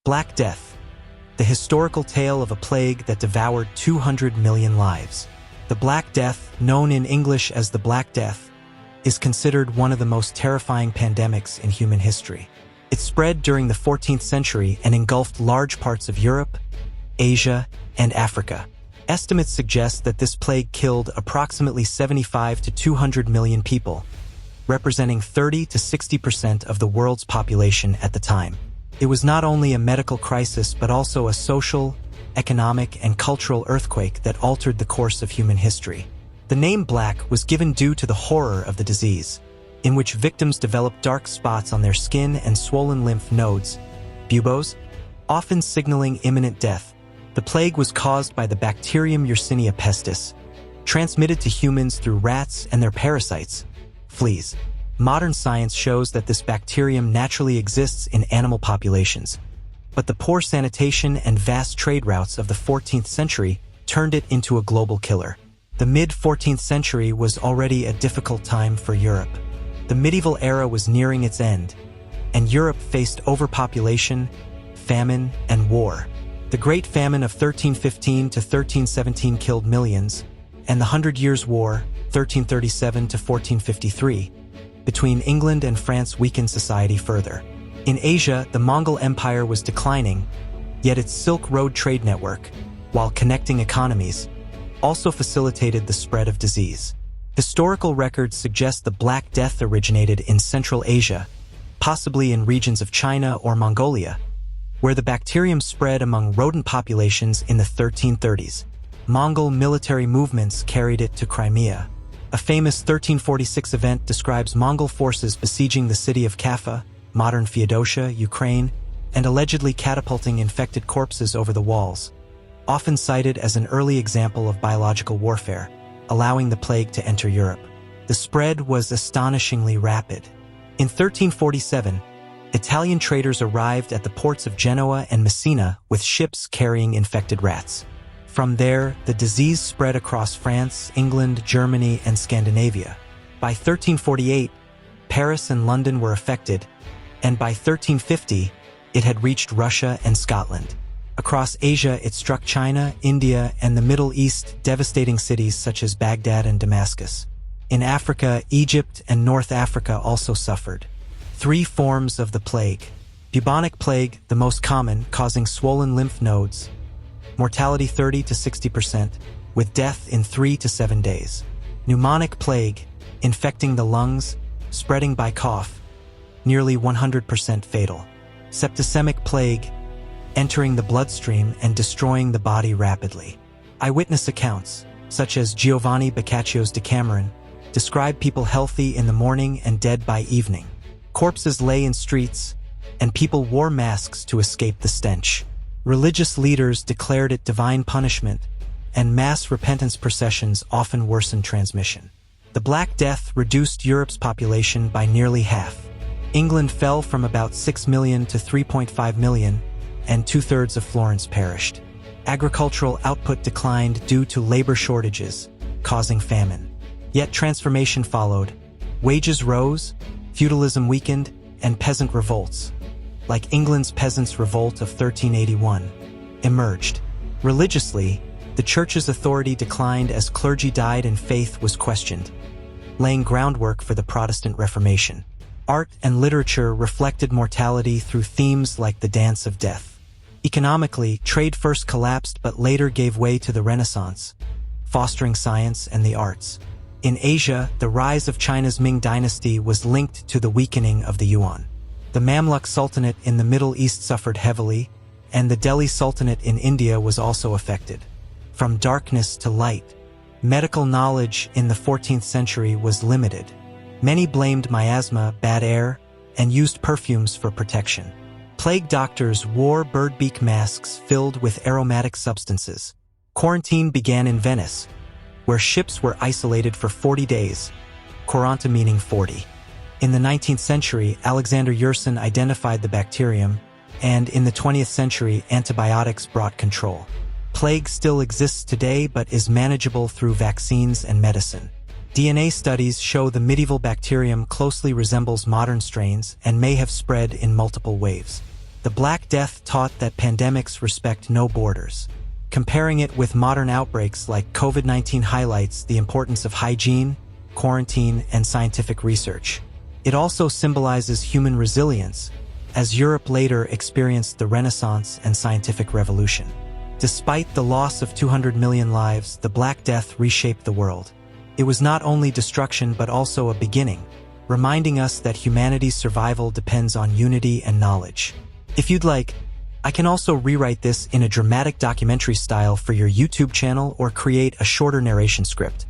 Black Death, the historical tale of a plague that devoured 200 million lives. The Black Death, known in English as the Black Death, is considered one of the most terrifying pandemics in human history. It spread during the 14th century and engulfed large parts of Europe, Asia, and Africa. Estimates suggest that this plague killed approximately 75 to 200 million people, representing 30 to 60% of the world's population at the time. It was not only a medical crisis but also a social, economic, and cultural earthquake that altered the course of human history. The name Black was given due to the horror of the disease, in which victims developed dark spots on their skin and swollen lymph nodes, buboes, often signaling imminent death. The plague was caused by the bacterium Yersinia pestis, transmitted to humans through rats and their parasites, fleas. Modern science shows that this bacterium naturally exists in animal populations, but the poor sanitation and vast trade routes of the 14th century turned it into a global killer. The mid-14th century was already a difficult time for Europe. The medieval era was nearing its end, and Europe faced overpopulation, famine, and war. The Great Famine of 1315 to 1317 killed millions, and the 100 Years' War, 1337 to 1453, between England and France weakened society further. In Asia, the Mongol Empire was declining, yet its Silk Road trade network, while connecting economies, also facilitated the spread of disease. Historical records suggest the Black Death originated in Central Asia, possibly in regions of China or Mongolia, where the bacterium spread among rodent populations in the 1330s. Mongol military movements carried it to Crimea. A famous 1346 event describes Mongol forces besieging the city of Kaffa, modern Feodosia, Ukraine, and allegedly catapulting infected corpses over the walls, often cited as an early example of biological warfare, allowing the plague to enter Europe. The spread was astonishingly rapid. In 1347, Italian traders arrived at the ports of Genoa and Messina with ships carrying infected rats. From there, the disease spread across France, England, Germany, and Scandinavia. By 1348, Paris and London were affected, and by 1350, it had reached Russia and Scotland. Across Asia, it struck China, India, and the Middle East, devastating cities such as Baghdad and Damascus. In Africa, Egypt and North Africa also suffered. 3 forms of the plague. Bubonic plague, the most common, causing swollen lymph nodes. Mortality 30 to 60%, with death in 3 to 7 days. Pneumonic plague, infecting the lungs, spreading by cough, nearly 100% fatal. Septicemic plague, entering the bloodstream and destroying the body rapidly. Eyewitness accounts, such as Giovanni Boccaccio's Decameron, describe people healthy in the morning and dead by evening. Corpses lay in streets, and people wore masks to escape the stench. Religious leaders declared it divine punishment, and mass repentance processions often worsened transmission. The Black Death reduced Europe's population by nearly half. England fell from about 6 million to 3.5 million, and 2/3 of Florence perished. Agricultural output declined due to labor shortages, causing famine. Yet transformation followed. Wages rose, feudalism weakened, and peasant revolts, like England's Peasants' Revolt of 1381, emerged. Religiously, the Church's authority declined as clergy died and faith was questioned, laying groundwork for the Protestant Reformation. Art and literature reflected mortality through themes like the Dance of Death. Economically, trade first collapsed but later gave way to the Renaissance, fostering science and the arts. In Asia, the rise of China's Ming dynasty was linked to the weakening of the yuan. The Mamluk Sultanate in the Middle East suffered heavily, and the Delhi Sultanate in India was also affected. From darkness to light, medical knowledge in the 14th century was limited. Many blamed miasma, bad air, and used perfumes for protection. Plague doctors wore bird-beak masks filled with aromatic substances. Quarantine began in Venice, where ships were isolated for 40 days, quaranta meaning 40. In the 19th century, Alexander Yersin identified the bacterium, and in the 20th century, antibiotics brought control. Plague still exists today but is manageable through vaccines and medicine. DNA studies show the medieval bacterium closely resembles modern strains and may have spread in multiple waves. The Black Death taught that pandemics respect no borders. Comparing it with modern outbreaks like COVID-19 highlights the importance of hygiene, quarantine, and scientific research. It also symbolizes human resilience, as Europe later experienced the Renaissance and scientific revolution. Despite the loss of 200 million lives, the Black Death reshaped the world. It was not only destruction but also a beginning, reminding us that humanity's survival depends on unity and knowledge. If you'd like, I can also rewrite this in a dramatic documentary style for your YouTube channel or create a shorter narration script.